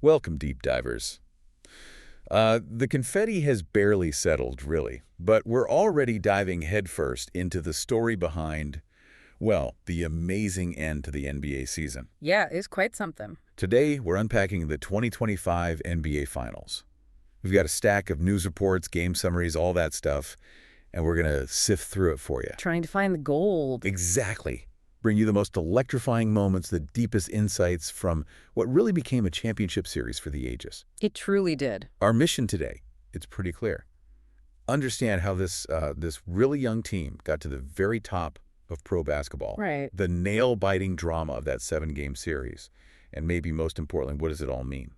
Welcome, deep divers. The confetti has barely settled, really, but we're already diving headfirst into the story behind, well, the amazing end to the NBA season. Yeah, it's quite something. Today, we're unpacking the 2025 NBA Finals. We've got a stack of news reports, game summaries, all that stuff, and we're going to sift through it for you. Trying to find the gold. Exactly. Bring you the most electrifying moments, the deepest insights from what really became a championship series for the ages. It truly did. Our mission today, it's pretty clear. Understand how this really young team got to the very top of pro basketball. Right. The nail-biting drama of that 7-game series. And maybe most importantly, what does it all mean?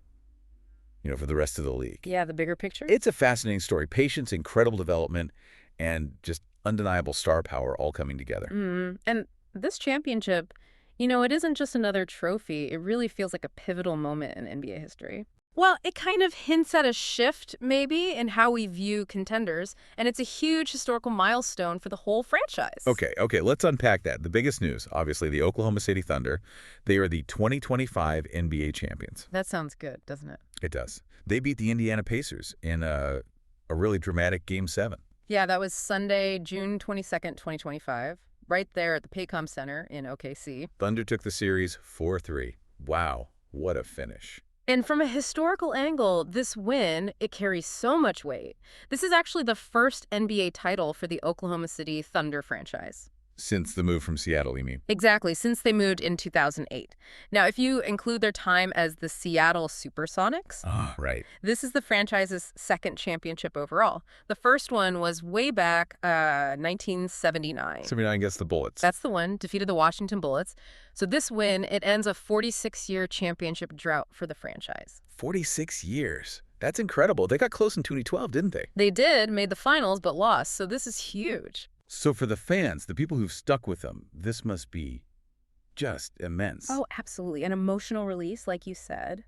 For the rest of the league. Yeah, the bigger picture? It's a fascinating story. Patience, incredible development, and just undeniable star power all coming together. And this championship, it isn't just another trophy. It really feels like a pivotal moment in NBA history. Well, it kind of hints at a shift, maybe, in how we view contenders, and it's a huge historical milestone for the whole franchise. Okay, let's unpack that. The biggest news, obviously, the Oklahoma City Thunder. They are the 2025 NBA champions. That sounds good, doesn't it? It does. They beat the Indiana Pacers in a really dramatic Game 7. Yeah, that was Sunday, June 22nd, 2025, right there at the Paycom Center in OKC. Thunder took the series 4-3. Wow, what a finish. And from a historical angle, this win, it carries so much weight. This is actually the first NBA title for the Oklahoma City Thunder franchise. Since the move from Seattle, you mean? Exactly, since they moved in 2008. Now, if you include their time as the Seattle Supersonics, Right. this is the franchise's second championship overall. The first one was way back 1979. 79 gets the Bullets. That's the one, defeated the Washington Bullets. So this win, it ends a 46-year championship drought for the franchise. 46 years. That's incredible. They got close in 2012, didn't they? They did, made the finals, but lost, so this is huge. So for the fans, the people who've stuck with them, this must be just immense. Oh, absolutely. An emotional release, like you said.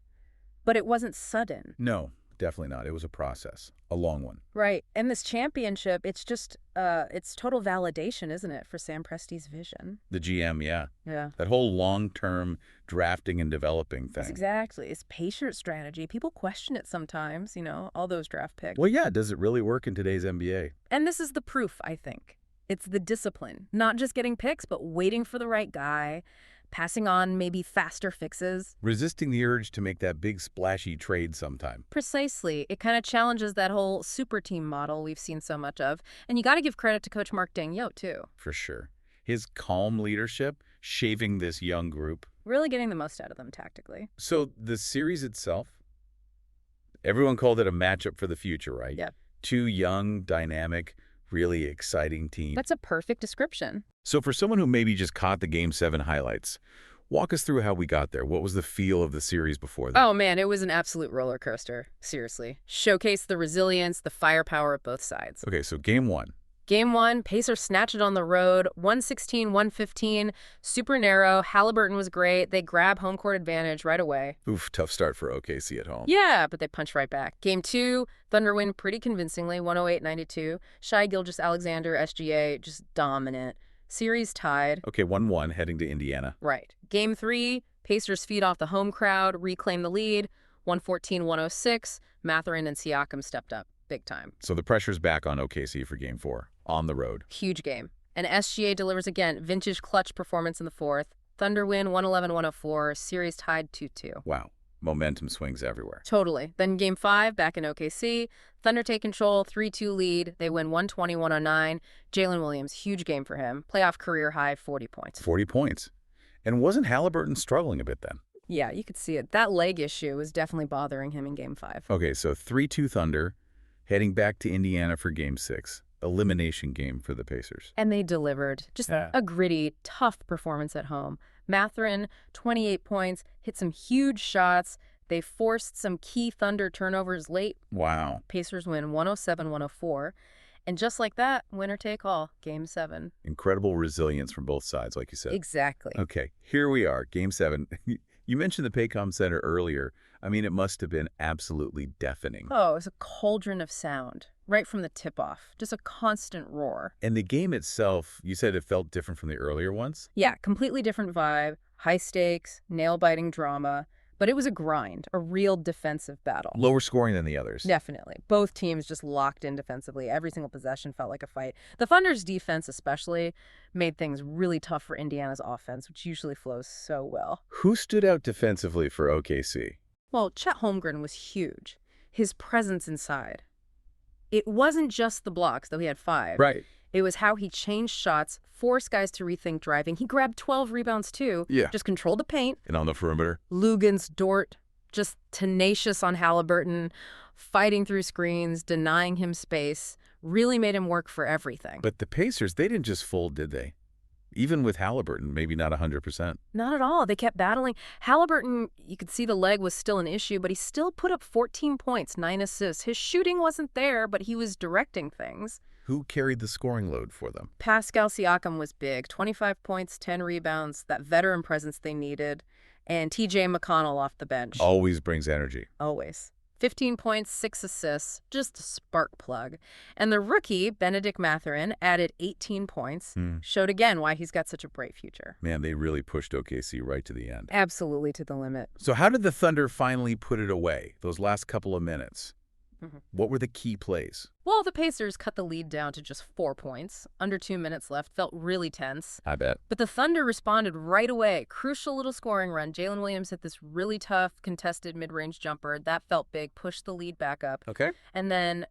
But it wasn't sudden. No, definitely not. It was a process, a long one. Right. And this championship, it's just, it's total validation, isn't it, for Sam Presti's vision? The GM, yeah. Yeah. That whole long-term drafting and developing thing. That's exactly. It's patient strategy. People question it sometimes, all those draft picks. Well, yeah, does it really work in today's NBA? And this is the proof, I think. It's the discipline, not just getting picks, but waiting for the right guy, passing on maybe faster fixes. Resisting the urge to make that big splashy trade sometime. Precisely. It kind of challenges that whole super team model we've seen so much of. And you got to give credit to Coach Mark Daigneault, too. For sure. His calm leadership, shaving this young group. Really getting the most out of them tactically. So the series itself, everyone called it a matchup for the future, right? Yeah. Two young, dynamic, really exciting teams. That's a perfect description. So for someone who maybe just caught the Game 7 highlights, walk us through how we got there. What was the feel of the series before that? Oh, man, it was an absolute roller coaster. Seriously. Showcased the resilience, the firepower of both sides. Okay, so Game 1. Game 1, Pacers snatched it on the road, 116-115, super narrow. Halliburton was great. They grab home court advantage right away. Oof, tough start for OKC at home. Yeah, but they punch right back. Game 2, Thunder win pretty convincingly, 108-92. Shai Gilgeous-Alexander, SGA, just dominant. Series tied. Okay, 1-1 heading to Indiana. Right. Game 3, Pacers feed off the home crowd, reclaim the lead, 114-106. Mathurin and Siakam stepped up big time. So the pressure's back on OKC for Game 4, on the road. Huge game. And SGA delivers again, vintage clutch performance in the fourth. Thunder win 111-104, series tied 2-2. Wow. Momentum swings everywhere. Totally. Then Game 5, back in OKC. Thunder take control, 3-2 lead. They win 120-109. Jalen Williams, huge game for him. Playoff career high, 40 points. 40 points. And wasn't Halliburton struggling a bit then? Yeah, you could see it. That leg issue was definitely bothering him in Game 5. Okay, so 3-2 Thunder, heading back to Indiana for Game 6. Elimination game for the Pacers. And they delivered. Just a gritty, tough performance at home. Mathurin, 28 points, hit some huge shots. They forced some key Thunder turnovers late. Wow. Pacers win 107-104. And just like that, winner take all, Game 7. Incredible resilience from both sides, like you said. Exactly. Okay, here we are, Game 7. You mentioned the Paycom Center earlier. I mean, it must have been absolutely deafening. Oh, it was a cauldron of sound, right from the tip-off. Just a constant roar. And the game itself, you said it felt different from the earlier ones? Yeah, completely different vibe, high stakes, nail-biting drama. But it was a grind, a real defensive battle. Lower scoring than the others. Definitely. Both teams just locked in defensively. Every single possession felt like a fight. The Thunder's defense especially made things really tough for Indiana's offense, which usually flows so well. Who stood out defensively for OKC? Well, Chet Holmgren was huge. His presence inside. It wasn't just the blocks, though he had 5. Right. It was how he changed shots, forced guys to rethink driving. He grabbed 12 rebounds, too. Yeah. Just controlled the paint. And on the perimeter? Lugans, Dort, just tenacious on Halliburton, fighting through screens, denying him space, really made him work for everything. But the Pacers, they didn't just fold, did they? Even with Halliburton, maybe not 100%. Not at all. They kept battling. Halliburton, you could see the leg was still an issue, but he still put up 14 points, 9 assists. His shooting wasn't there, but he was directing things. Who carried the scoring load for them? Pascal Siakam was big. 25 points, 10 rebounds, that veteran presence they needed. And TJ McConnell off the bench. Always brings energy. Always. 15 points, 6 assists, just a spark plug. And the rookie, Benedict Mathurin, added 18 points, showed again why he's got such a bright future. Man, they really pushed OKC right to the end. Absolutely to the limit. So how did the Thunder finally put it away, those last couple of minutes? What were the key plays? Well, the Pacers cut the lead down to just 4 points. Under 2 minutes left. Felt really tense. I bet. But the Thunder responded right away. Crucial little scoring run. Jalen Williams hit this really tough, contested mid-range jumper. That felt big. Pushed the lead back up. Okay. And then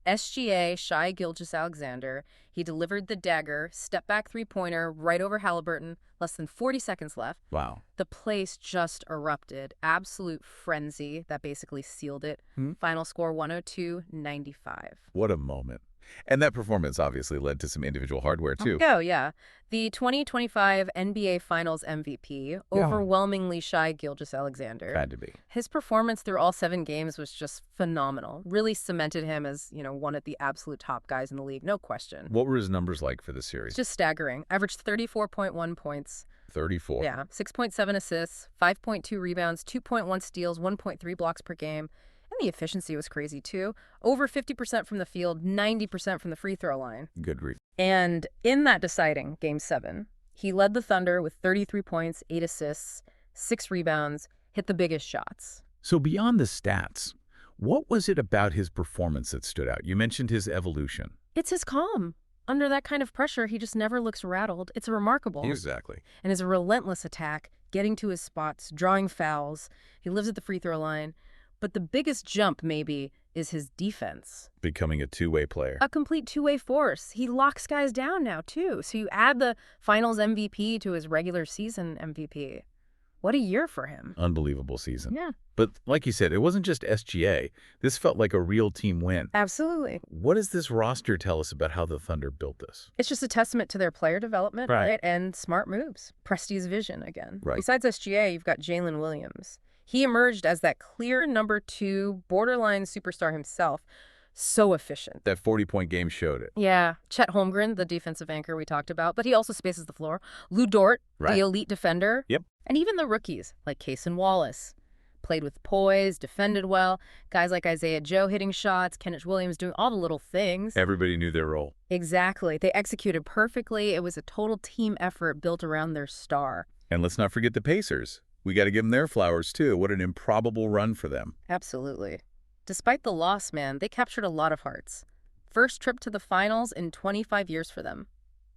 SGA, Shai Gilgeous-Alexander, he delivered the dagger, step-back three-pointer right over Halliburton. Less than 40 seconds left. Wow. The place just erupted. Absolute frenzy. That basically sealed it. Final score 102-95. What a moment. And that performance obviously led to some individual hardware, too. Oh, yeah. The 2025 NBA Finals MVP, overwhelmingly Shai Gilgeous-Alexander. Had to be. His performance through all 7 games was just phenomenal. Really cemented him as, one of the absolute top guys in the league, no question. What were his numbers like for the series? Just staggering. Averaged 34.1 points. 34. Yeah. 6.7 assists, 5.2 rebounds, 2.1 steals, 1.3 blocks per game. And the efficiency was crazy, too. Over 50% from the field, 90% from the free throw line. Good grief. And in that deciding Game 7, he led the Thunder with 33 points, 8 assists, 6 rebounds, hit the biggest shots. So beyond the stats, what was it about his performance that stood out? You mentioned his evolution. It's his calm. Under that kind of pressure, he just never looks rattled. It's remarkable. Exactly. And his relentless attack, getting to his spots, drawing fouls. He lives at the free throw line. But the biggest jump, maybe, is his defense. Becoming a two-way player. A complete two-way force. He locks guys down now, too. So you add the Finals MVP to his regular season MVP. What a year for him. Unbelievable season. Yeah. But like you said, it wasn't just SGA. This felt like a real team win. Absolutely. What does this roster tell us about how the Thunder built this? It's just a testament to their player development, Right. right? And smart moves. Presti's vision again. Right. Besides SGA, you've got Jalen Williams. He emerged as that clear number 2, borderline superstar himself. So efficient. That 40-point game showed it. Yeah. Chet Holmgren, the defensive anchor we talked about, but he also spaces the floor. Lou Dort, Right. the elite defender. Yep. And even the rookies, like Cason Wallace. Played with poise, defended well. Guys like Isaiah Joe hitting shots, Kenneth Williams doing all the little things. Everybody knew their role. Exactly. They executed perfectly. It was a total team effort built around their star. And let's not forget the Pacers. We got to give them their flowers, too. What an improbable run for them. Absolutely. Despite the loss, man, they captured a lot of hearts. First trip to the finals in 25 years for them.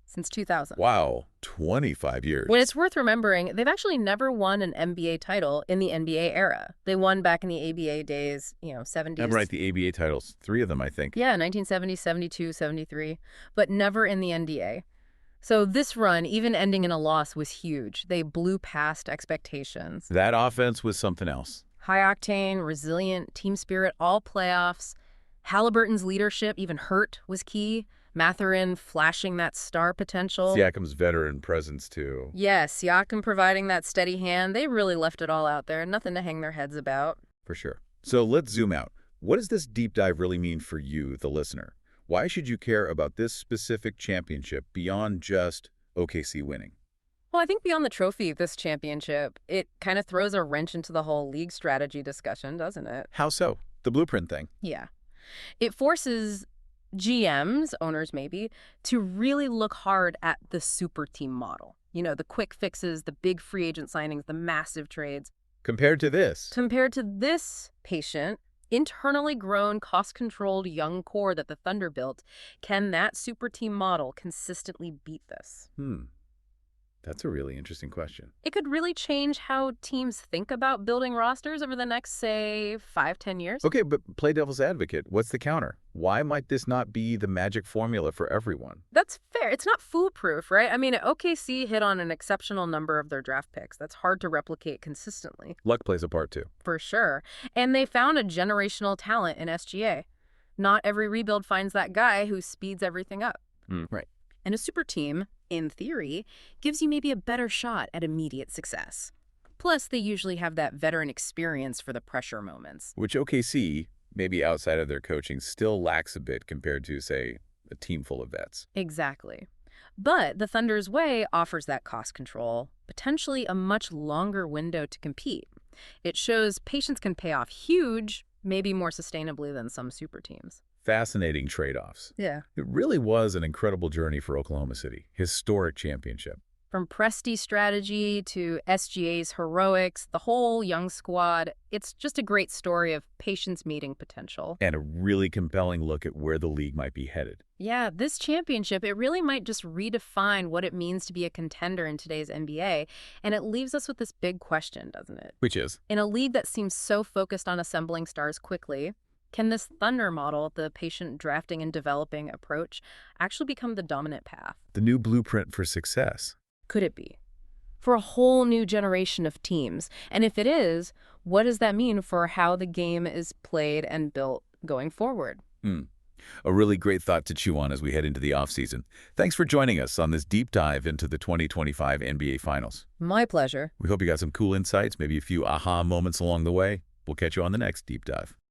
Since 2000. Wow, 25 years. When it's worth remembering, they've actually never won an NBA title in the NBA era. They won back in the ABA days, 70s. I'm right, the ABA titles. 3 of them, I think. Yeah, 1970, 72, 73, but never in the NBA. So this run, even ending in a loss, was huge. They blew past expectations. That offense was something else. High octane, resilient, team spirit, all playoffs. Halliburton's leadership, even hurt, was key. Mathurin flashing that star potential. Siakam's veteran presence, too. Yes, Siakam providing that steady hand. They really left it all out there. Nothing to hang their heads about. For sure. So let's zoom out. What does this deep dive really mean for you, the listener? Why should you care about this specific championship beyond just OKC winning? Well, I think beyond the trophy of this championship, it kind of throws a wrench into the whole league strategy discussion, doesn't it? How so? The blueprint thing. Yeah. It forces GMs, owners maybe, to really look hard at the super team model. The quick fixes, the big free agent signings, the massive trades. Compared to this. Compared to this patient, internally grown, cost-controlled young core that the Thunder built, can that super team model consistently beat this? That's a really interesting question. It could really change how teams think about building rosters over the next, say, 5-10 years. Okay, but play devil's advocate. What's the counter? Why might this not be the magic formula for everyone? That's fair. It's not foolproof, right? I mean, OKC hit on an exceptional number of their draft picks. That's hard to replicate consistently. Luck plays a part too. For sure. And they found a generational talent in SGA. Not every rebuild finds that guy who speeds everything up. Right. And a super team, in theory, gives you maybe a better shot at immediate success. Plus, they usually have that veteran experience for the pressure moments. Which OKC, maybe outside of their coaching, still lacks a bit compared to, say, a team full of vets. Exactly. But the Thunder's way offers that cost control, potentially a much longer window to compete. It shows patience can pay off huge, maybe more sustainably than some super teams. Fascinating trade-offs. Yeah. It really was an incredible journey for Oklahoma City. Historic championship. From Presti's strategy to SGA's heroics, the whole young squad, it's just a great story of patience meeting potential. And a really compelling look at where the league might be headed. Yeah, this championship, it really might just redefine what it means to be a contender in today's NBA. And it leaves us with this big question, doesn't it? Which is? In a league that seems so focused on assembling stars quickly, can this Thunder model, the patient drafting and developing approach, actually become the dominant path? The new blueprint for success. Could it be? For a whole new generation of teams. And if it is, what does that mean for how the game is played and built going forward? A really great thought to chew on as we head into the offseason. Thanks for joining us on this deep dive into the 2025 NBA Finals. My pleasure. We hope you got some cool insights, maybe a few aha moments along the way. We'll catch you on the next deep dive.